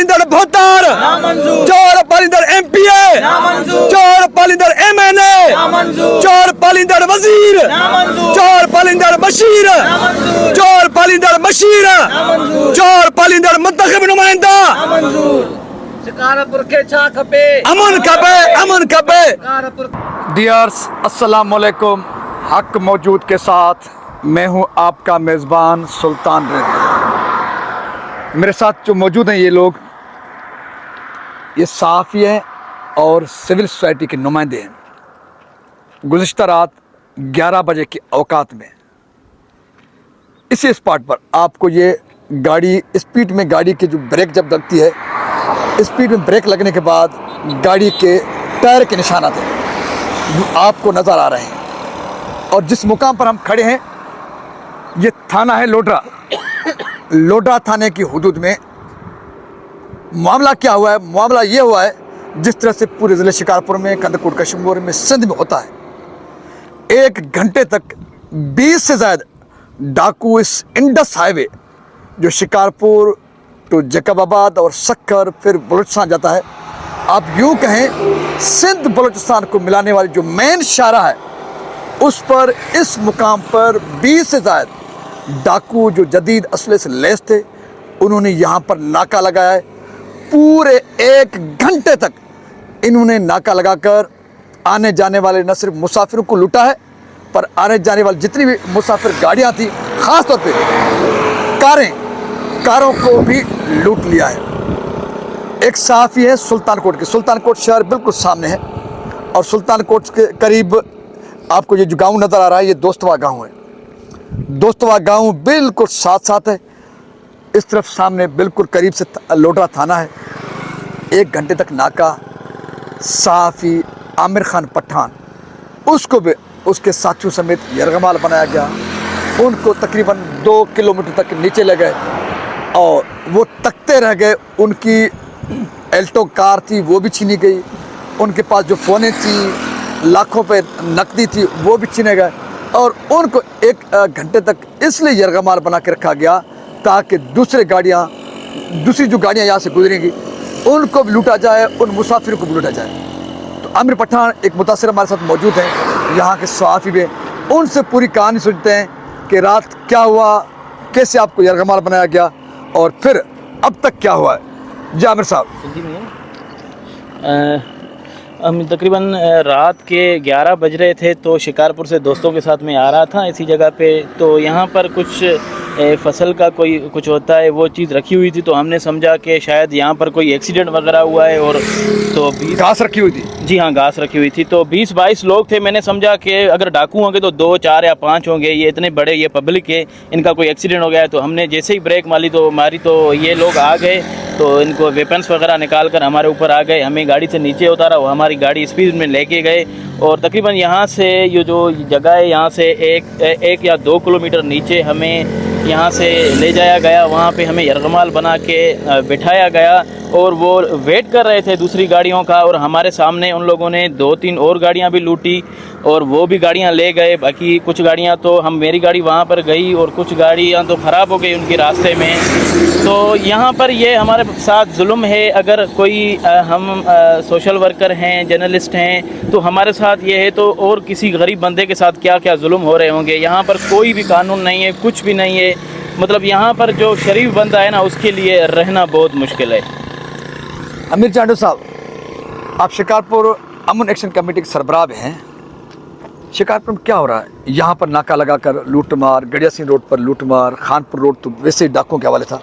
पालिंदर भोतार, चोर पालिंदर एमपीए, चोर पालिंदर एमएनए, चोर पालिंदर वजीर, चोर पालिंदर बशीर, चोर पालिंदर बशीर, चोर पालिंदर मुंतखब नुमाइंदा। शिकारपुर के छा खपे, अमन खपे, अमन खपे। शिकारपुर डियर्स, अस्सलाम वालेकुम। हक मौजूद के साथ मैं हूं आपका मेज़बान सुल्तान रेज़ा। मेरे साथ जो मौजूद हैं ये लोग, ये सहाफ़ी हैं और सिविल सोसाइटी के नुमाइंदे हैं। गुज़िश्ता रात 11 बजे के औकात में इसी स्पॉट पर आपको ये गाड़ी स्पीड में, गाड़ी की जो ब्रेक जब लगती है, स्पीड में ब्रेक लगने के बाद गाड़ी के टायर के निशानात हैं जो आपको नज़र आ रहे हैं। और जिस मुकाम पर हम खड़े हैं ये थाना है लोडरा। लोडरा थाने की हुदूद में मामला क्या हुआ है? मामला ये हुआ है जिस तरह से पूरे ज़िले शिकारपुर में, कंदकुट कश्मीर में, सिंध में होता है। 1 घंटे तक 20 से ज़्यादा डाकू इस इंडस हाईवे जो शिकारपुर तो जैकबाबाद और सक्कर फिर बलूचिस्तान जाता है, आप यूँ कहें सिंध बलूचिस्तान को मिलाने वाली जो मेन शाहराह है उस पर इस मुकाम पर 20 से ज़्यादा डाकू जो जदीद असले से लैस थे, उन्होंने यहाँ पर नाका लगाया है। पूरे 1 घंटे तक इन्होंने नाका लगाकर आने जाने वाले न सिर्फ मुसाफिरों को लूटा है, पर आने जाने वाली जितनी भी मुसाफिर गाड़ियाँ थी, ख़ास तौर पे कारों को भी लूट लिया है। एक सहाफ़ी है सुल्तानकोट के, सुल्तानकोट शहर बिल्कुल सामने है और सुल्तानकोट के करीब आपको ये जो गांव नज़र आ रहा है ये दोस्तवा गांव है। दोस्तवा गांव बिल्कुल साथ साथ है। इस तरफ सामने बिल्कुल करीब से लोडरा थाना है। 1 घंटे तक नाका, सहाफ़ी आमिर खान पठान, उसको भी उसके साथियों समेत यरगमाल बनाया गया। उनको तकरीबन 2 किलोमीटर तक नीचे ले गए और वो तकते रह गए। उनकी एल्टो कार थी वो भी छीनी गई, उनके पास जो फ़ोनें थी, लाखों पे नकदी थी, वो भी छीने गए। और उनको 1 घंटे तक इसलिए यरगमाल बना के रखा गया ताकि दूसरी जो गाड़ियाँ यहाँ से गुजरेंगी उनको भी लूटा जाए, उन मुसाफिरों को भी लूटा जाए। तो आमिर पठान एक मुतासिर हमारे साथ मौजूद हैं, यहाँ के सहाफ़ी भी, उनसे पूरी कहानी सुनते हैं कि रात क्या हुआ, कैसे आपको यरगमाल बनाया गया और फिर अब तक क्या हुआ है। जी आमिर साहब। हम तकरीबन रात के 11 बज रहे थे तो शिकारपुर से दोस्तों के साथ में आ रहा था इसी जगह पे। तो यहाँ पर कुछ फसल का कोई कुछ होता है वो चीज़ रखी हुई थी, तो हमने समझा कि शायद यहाँ पर कोई एक्सीडेंट वगैरह हुआ है। और तो घास रखी हुई थी। जी हाँ, घास रखी हुई थी। तो 20-22 लोग थे। मैंने समझा कि अगर डाकू होंगे तो 2, 4 या 5 होंगे, ये इतने बड़े, ये पब्लिक है, इनका कोई एक्सीडेंट हो गया है। तो हमने जैसे ही ब्रेक मारी तो ये लोग आ गए, तो इनको वेपन्स वगैरह निकाल कर हमारे ऊपर आ गए, हमें गाड़ी से नीचे उतारा, वो हमारी गाड़ी स्पीड में लेके गए। और तकरीबन यहाँ से ये जो जगह है यहाँ से एक या 2 किलोमीटर नीचे हमें यहाँ से ले जाया गया। वहाँ पे हमें यरगमाल बना के बिठाया गया और वो वेट कर रहे थे दूसरी गाड़ियों का। और हमारे सामने उन लोगों ने 2-3 और गाड़ियाँ भी लूटी और वो भी गाड़ियाँ ले गए। बाकी कुछ गाड़ियाँ तो मेरी गाड़ी वहाँ पर गई और कुछ गाड़ियाँ तो ख़राब हो गई उनके रास्ते में। तो यहाँ पर ये हमारे साथ जुल्म है। अगर कोई हम सोशल वर्कर हैं, जर्नलिस्ट हैं, तो हमारे साथ ये है, तो और किसी गरीब बंदे के साथ क्या क्या जुल्म हो रहे होंगे। यहाँ पर कोई भी कानून नहीं है, कुछ भी नहीं है। मतलब यहाँ पर जो शरीफ बंदा है ना, उसके लिए रहना बहुत मुश्किल है। अमीर चांडू साहब, आप शिकारपुर अमन एक्शन कमेटी के सरबराह हैं। शिकारपुर में क्या हो रहा है? यहाँ पर नाका लगाकर लूटमार, गड़िया सिंह रोड पर लूटमार, खानपुर रोड तो वैसे ही डाकुओं के हवाले था।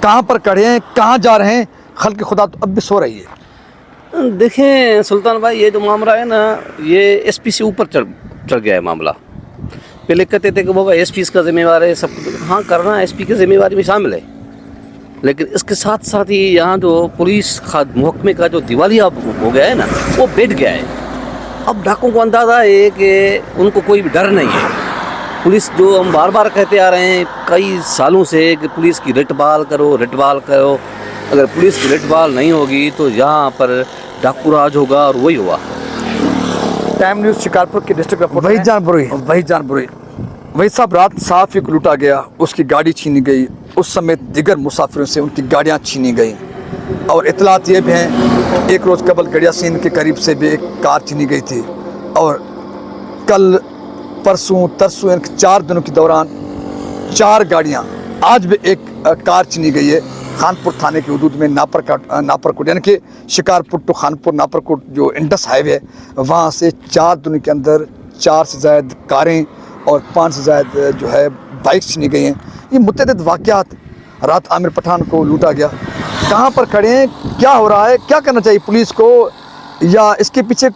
कहाँ पर खड़े हैं, कहाँ जा रहे हैं? खल्क़ खुदा तो अब भी सो रही है। देखें सुल्तान भाई, ये जो मामला है ना, ये एसपी से ऊपर चढ़ गया है मामला। पहले कहते थे कि वो एसपी इसका जिम्मेवार है, सब हाँ करना एसपी की जिम्मेवारी में शामिल है, लेकिन इसके साथ साथ ही यहाँ जो पुलिस महकमे का जो दिवालिया हो गया है ना, वो बैठ गया है। अब डाकुओं को अंदाज़ा है कि उनको कोई भी डर नहीं है। पुलिस जो हम बार बार कहते आ रहे हैं कई सालों से कि पुलिस की रटबाल करो, रटबाल करो। अगर पुलिस की रटबाल नहीं होगी तो यहाँ पर डाकू राज होगा और वही हुआ। टाइम न्यूज़ शिकारपुर के डिस्ट्रिक्ट रिपोर्टर वही जानपुरी वही साहब, रात सहाफ़ी को लूटा गया, उसकी गाड़ी छीनी गई, उस समेत दिगर मुसाफिरों से उनकी गाड़ियाँ छीनी गई। اور اطلاعات یہ بھی ہیں ایک روز قبل گڑیا سین کے قریب سے بھی ایک کار چینی گئی تھی، اور کل پرسوں ترسوں 4 دنوں کے دوران 4 گاڑیاں، آج بھی ایک کار چینی گئی ہے خانپور تھانے کی حدود میں ناپرکوٹ، یعنی کہ شکارپور ٹو خانپور ناپرکوٹ جو انڈس ہائی وے ہے، وہاں سے 4 دنوں کے اندر 4 سے زائد کاریں اور 5 سے زائد جو ہے بائک چینی گئی ہیں۔ یہ متعدد واقعات، رات عامر پٹھان کو لوٹا گیا، کہاں پر کھڑے ہیں، کیا ہو رہا ہے، کیا کرنا چاہیے پولیس کو، یا اس کے پیچھے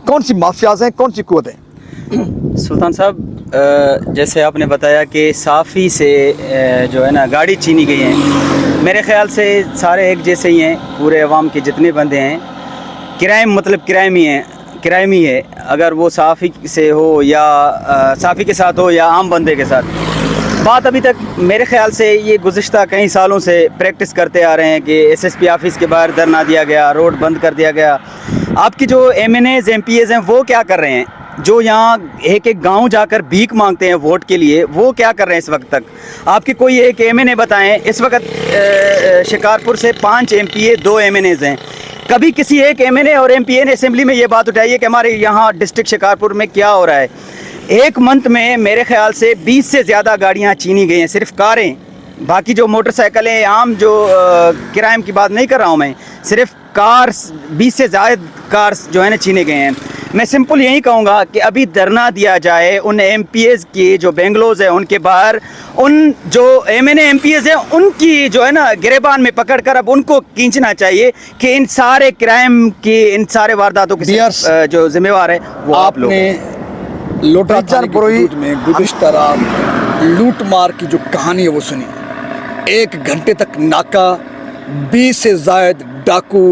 کون سی مافیاز ہیں، کون سی قوتیں؟ سلطان صاحب، جیسے آپ نے بتایا کہ صافی سے جو ہے نا گاڑی چینی گئی ہیں، میرے خیال سے سارے ایک جیسے ہی ہیں، پورے عوام کے جتنے بندے ہیں کرائم مطلب کرائم ہی ہے، اگر وہ صافی سے ہو یا صافی کے ساتھ ہو یا عام بندے کے ساتھ۔ بات ابھی تک میرے خیال سے یہ گزشتہ کئی سالوں سے پریکٹس کرتے آ رہے ہیں کہ ایس ایس پی آفس کے باہر دھرنا دیا گیا، روڈ بند کر دیا گیا۔ آپ کی جو ایم این ایز ایم پی ایز ہیں وہ کیا کر رہے ہیں؟ جو یہاں ایک گاؤں جا کر بھیک مانگتے ہیں ووٹ کے لیے، وہ کیا کر رہے ہیں اس وقت تک؟ آپ کی کوئی ایک ایم این اے بتائیں۔ اس وقت شکارپور سے 5 ایم پی اے 2 ایم این ایز ہیں، کبھی کسی ایک ایم این اے اور ایم پی اے نے اسمبلی میں یہ بات اٹھائی ہے کہ ہمارے یہاں ڈسٹرکٹ شکارپور میں کیا ہو رہا ہے؟ ایک منتھ میں میرے خیال سے 20 سے زیادہ گاڑیاں چینی گئی ہیں، صرف کاریں، باقی جو موٹر سائیکلیں عام جو کرائم کی بات نہیں کر رہا ہوں میں، صرف کارز 20 سے زائد کارز جو ہے نا چینے گئے ہیں۔ میں سمپل یہی کہوں گا کہ ابھی دھرنا دیا جائے ان ایم پی ایز کی جو بینگلوز ہیں ان کے باہر، ان جو M N A M P As ہیں ان کی جو ہے نا گریبان میں پکڑ کر اب ان کو کھینچنا چاہیے کہ ان سارے کرائم کی، ان سارے وارداتوں کے جو ذمہ وار ہے وہ آپ لوگ۔ لوٹا تھانے کی حدود میں گزشتہ رات لوٹ مار کی جو کہانی ہے وہ سنی، 1 گھنٹے تک ناکہ، 20 سے زائد ڈاکو،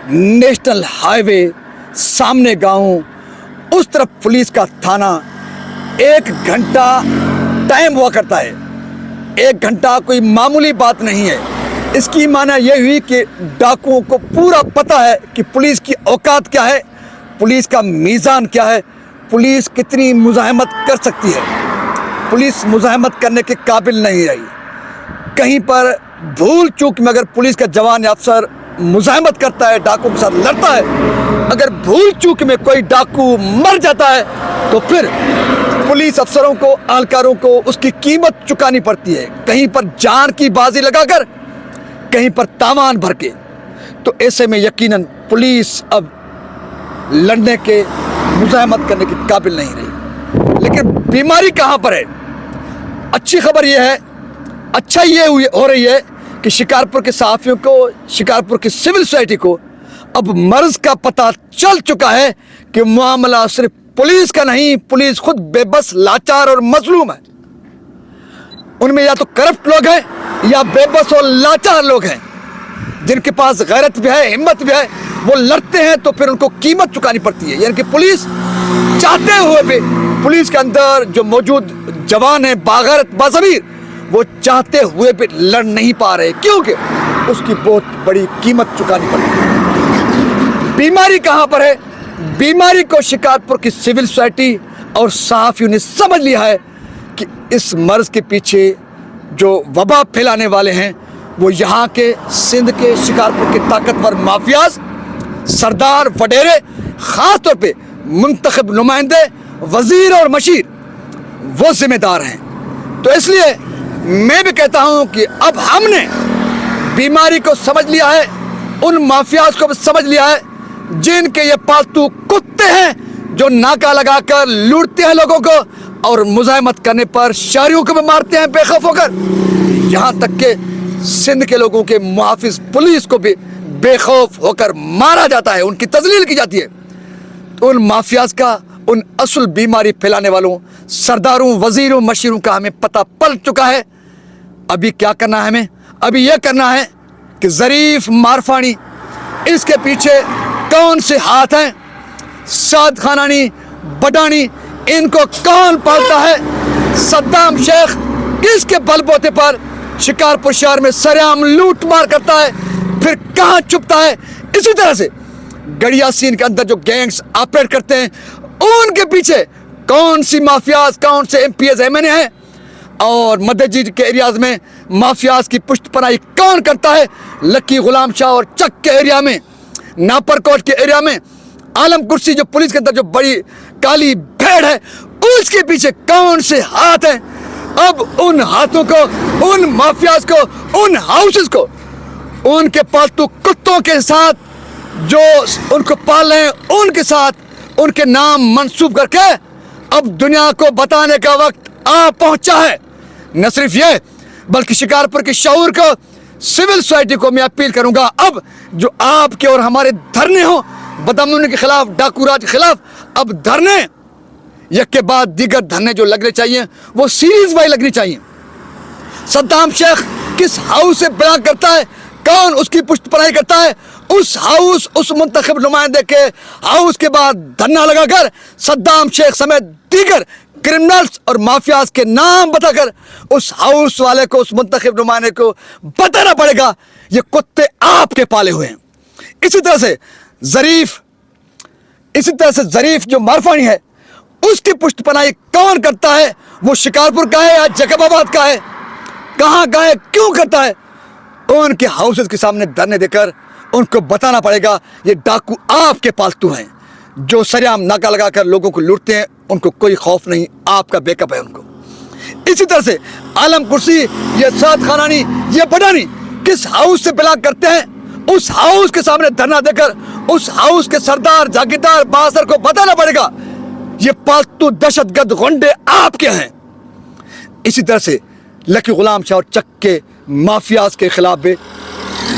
نیشنل ہائی وے، سامنے گاؤں، اس طرف پولیس کا تھانہ، 1 گھنٹہ ٹائم ہوا کرتا ہے، 1 گھنٹہ کوئی معمولی بات نہیں ہے۔ اس کی معنی یہ ہوئی کہ ڈاکوؤں کو پورا پتہ ہے کہ پولیس کی اوقات کیا ہے، پولیس کا میزان کیا ہے، پولیس کتنی مزاحمت کر سکتی ہے۔ پولیس مزاحمت کرنے کے قابل نہیں رہی، کہیں پر بھول چوک میں اگر پولیس کا جوان یا افسر مزاحمت کرتا ہے، ڈاکو کے ساتھ لڑتا ہے، اگر بھول چوک میں کوئی ڈاکو مر جاتا ہے تو پھر پولیس افسروں کو، اہلکاروں کو اس کی قیمت چکانی پڑتی ہے، کہیں پر جان کی بازی لگا کر، کہیں پر تاوان بھر کے۔ تو ایسے میں یقیناً پولیس اب لڑنے کے، مزاحمت کرنے کے قابل نہیں رہی۔ لیکن بیماری کہاں پر ہے؟ اچھی خبر یہ ہے، اچھا یہ ہو رہی ہے کہ شکارپور کے صحافیوں کو، شکارپور کی سول سوسائٹی کو اب مرض کا پتہ چل چکا ہے کہ معاملہ صرف پولیس کا نہیں، پولیس خود بے بس، لاچار اور مظلوم ہے۔ ان میں یا تو کرپٹ لوگ ہیں یا بے بس اور لاچار لوگ ہیں، جن کے پاس غیرت بھی ہے، ہمت بھی ہے، وہ لڑتے ہیں تو پھر ان کو قیمت چکانی پڑتی ہے۔ یعنی کہ پولیس چاہتے ہوئے بھی، پولیس کے اندر جو موجود جوان ہیں باغیرت باضمیر، وہ چاہتے ہوئے بھی لڑ نہیں پا رہے، کیونکہ اس کی بہت بڑی قیمت چکانی پڑتی ہے۔ بیماری کہاں پر ہے؟ بیماری کو شکارپور کی سول سوسائٹی اور صحافیوں نے سمجھ لیا ہے کہ اس مرض کے پیچھے جو وبا پھیلانے والے ہیں وہ یہاں کے، سندھ کے، شکارپور کے طاقتور مافیاز، سردار وڈیرے، خاص طور پہ منتخب نمائندے، وزیر اور مشیر، وہ ذمہ دار ہیں۔ تو اس لیے میں بھی کہتا ہوں کہ اب ہم نے بیماری کو سمجھ لیا ہے، ان مافیاز کو بھی سمجھ لیا ہے جن کے یہ پالتو کتے ہیں جو ناکہ لگا کر لوٹتے ہیں لوگوں کو اور مزاحمت کرنے پر شہریوں کو بھی مارتے ہیں بے خوف ہو کر، یہاں تک کہ سندھ کے لوگوں کے محافظ پولیس کو بھی بے خوف ہو کر مارا جاتا ہے، ان کی تذلیل کی جاتی ہے۔ تو ان مافیاز کا، ان اصل بیماری پھیلانے والوں، سرداروں، وزیروں، مشیروں کا ہمیں پتہ پل چکا ہے۔ ابھی کیا کرنا ہے؟ ہمیں ابھی یہ کرنا ہے کہ ظریف مارفانی، اس کے پیچھے کون سے ہاتھ ہیں، سعد خانانی، بڈانی، ان کو کون پالتا ہے، صدام شیخ کس کے بل بوتے پر شکارپور شہر میں سرعام لوٹ مار کرتا ہے، پھر کہاں چھپتا ہے۔ اسی طرح سے گڑیا سین کے اندر جو گینگز آپریٹ کرتے ہیں، ان کے پیچھے کون سی مافیاز، کون سے M P as, M N A ہیں، اور مدھیہ جی کے ایریاز میں माफियाज की पुष्ट पनाही कौन करता है? लकी गुलाम शाह और चक के एरिया में, नापरकोट के एरिया में, आलम कुर्सी जो पुलिस के अंदर जो बड़ी काली भेड़ है, उसके पीछे कौन से हाथ हैं? अब उन हाथों को, उन माफियाज को, उन हाउसेस को, उनके पालतू कुत्तों के साथ जो उनको पाल रहे हैं, उनके साथ उनके नाम मंसूब करके अब दुनिया को बताने का वक्त आ पहुंचा है। न सिर्फ ये, बल्कि शिकारपुर के शऊर को, सिविल सोसाइटी को मैं अपील करूंगा, अब जो आपके और हमारे धरने हो बदअमनी के खिलाफ, डाकू राज के खिलाफ, अब धरने एक के बाद दीगर धरने जो लगने चाहिए वो सीरीज वाइज लगनी चाहिए। सद्दाम शेख किस हाउस से बिलोंग करता है, कौन उसकी पुष्ट पनाही करता है, उस हाउस, उस मुंतखब नुमाइंदे के हाउस के बाद धरना लगाकर सद्दाम शेख समेत दीगर क्रिमिनल्स और माफियाज के नाम बताकर उस हाउस वाले को, उस मुंतखब नुमाइंदे को बताना पड़ेगा ये कुत्ते आपके पाले हुए हैं। इसी तरह से ज़रीफ जो मारफानी है, उसकी पुष्ट पनाही कौन करता है? वो शिकारपुर का है या जैकबाबाद का है? कहाँ का है, क्यों करता है? उनके हाउसेस के सामने धरने देकर उनको बताना पड़ेगा ये डाकू आपके पालतू हैं, जो सरेआम नाका लगाकर लोगों को लूटते हैं, उनको कोई खौफ नहीं, आपका बैकअप है उनको। इसी तरह से आलम कुर्सी, ये साद खानानी, ये बडानी किस हाउस से बिलोंग करते हैं, उस हाउस के सामने धरना देकर उस हाउस के सरदार, जागीरदार, बासर को बताना पड़ेगा ये पालतू दहशतगर्द गुंडे आपके हैं। इसी तरह से लकी गुलाम शाह और चक के माफियाज के खिलाफ भी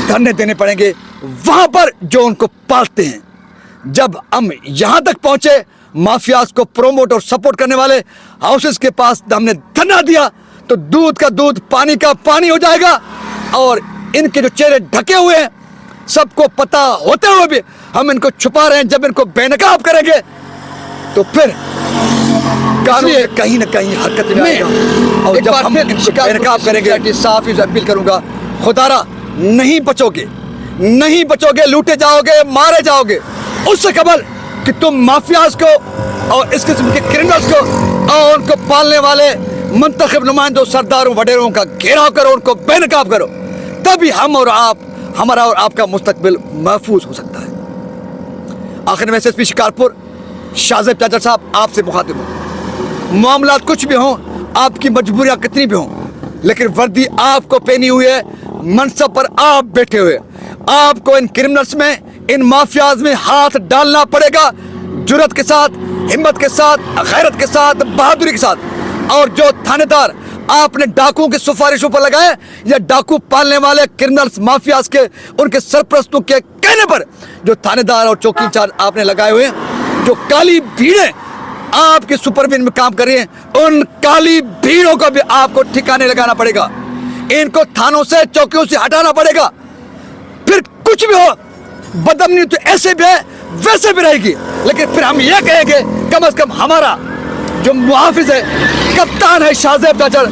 धरने देने पड़ेंगे वहां पर जो उनको पालते हैं। जब हम यहां तक पहुंचे, माफियाज को प्रोमोट और सपोर्ट करने वाले हाउसेस के पास हमने धरना दिया, तो दूध का दूध, पानी का पानी हो जाएगा। और इनके जो चेहरे ढके हुए हैं, सबको पता होते हुए भी हम इनको छुपा रहे हैं। जब इनको बेनकाब करेंगे तो फिर कानून कहीं न कहीं हरकत में आएगा। और जब हम इनको बेनकाब करेंगे, साफ ही अपील करूंगा, खुदारा नहीं बचोगे, नहीं बचोगे, लूटे जाओगे, मारे जाओगे। उससे कबल कि तुम माफियाज को और इस किस्म के क्रिमिनल्स को और उनको पालने वाले मुंतखब नुमाइंदों, सरदारों, वडेरों का घेराव करो, उनको बेनकाब करो, तभी हम और आप, हमारा और आपका मुस्तकबिल महफूज हो सकता है। आखिर में एसएसपी शिकारपुर शाहजेब चाचा साहब आपसे मुखातिब हूँ। मामलात कुछ भी हों, आपकी मजबूरियाँ कितनी भी हों, लेकिन वर्दी आपको पहनी हुई है, मनसब पर आप बैठे हुए, आपको इन क्रिमिनल्स में, इन माफियाज में हाथ डालना पड़ेगा, जुर्रत के साथ, हिम्मत के साथ, गैरत के साथ, बहादुरी के साथ। और जो थानेदार आपने डाकुओं की सिफारिशों पर लगाए या डाकू पालने वाले क्रिमिनल्स, माफियाज के, उनके सरपरस्तों के कहने पर जो थानेदार और चौकी इंचार्ज आपने लगाए हुए हैं, जो काली भीड़ें आपके सुपरविजन में काम कर रही हैं, उन काली भीड़ों को भी आपको ठिकाने लगाना पड़ेगा। इनको थानों से, चौकियों से हटाना पड़ेगा। फिर कुछ भी हो, बदअमनी तो ऐसे भी है, वैसे भी रहेगी, लेकिन फिर हम ये कहेंगे कम से कम हमारा जो मुहाफिज है, कप्तान है शाहजेब चाचा,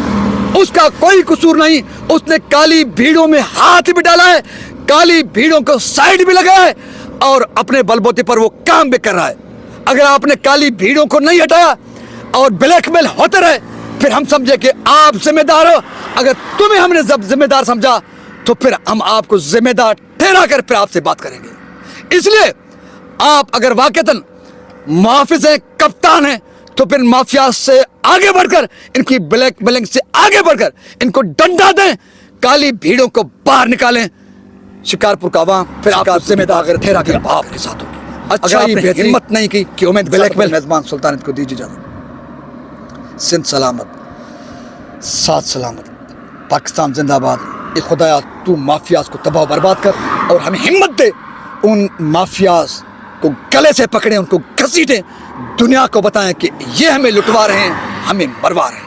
उसका कोई कसूर नहीं। उसने काली भीड़ों में हाथ भी डाला है, काली भीड़ों को साइड भी लगाया है और अपने बलबूते पर वो काम भी कर रहा है। अगर आपने काली भीड़ों को नहीं हटाया और ब्लैकमेल होते रहे, फिर हम समझे कि आप जिम्मेदार हो। अगर तुम्हें हमने जब जिम्मेदार समझा तो फिर हम आपको जिम्मेदार ठहरा कर फिर आपसे बात करेंगे। इसलिए आप अगर वाकईतन मुहाफिज हैं, कप्तान हैं, तो फिर माफिया से आगे बढ़कर, इनकी ब्लैकमेलिंग से आगे बढ़कर इनको डंडा दें, काली भीड़ों को बाहर निकालें। शिकारपुर का आवाम फिर आपको जिम्मेदार ठहरा कर आपके साथ होगी। अच्छा, आपने हिम्मत नहीं की कि उम्मीद ब्लैकमेल मेजबान सुल्तान को दीजिए इजाज़त। सिंध सलामत, साथ सलामत, पाकिस्तान जिंदाबाद। ए खुदाया तू माफियाज को तबाह बर्बाद कर और हमें हिम्मत दे, उन माफियाज को गले से पकड़ें, उनको घसीटें, दुनिया को बताएं कि ये हमें लुटवा रहे हैं, हमें मरवा रहे हैं।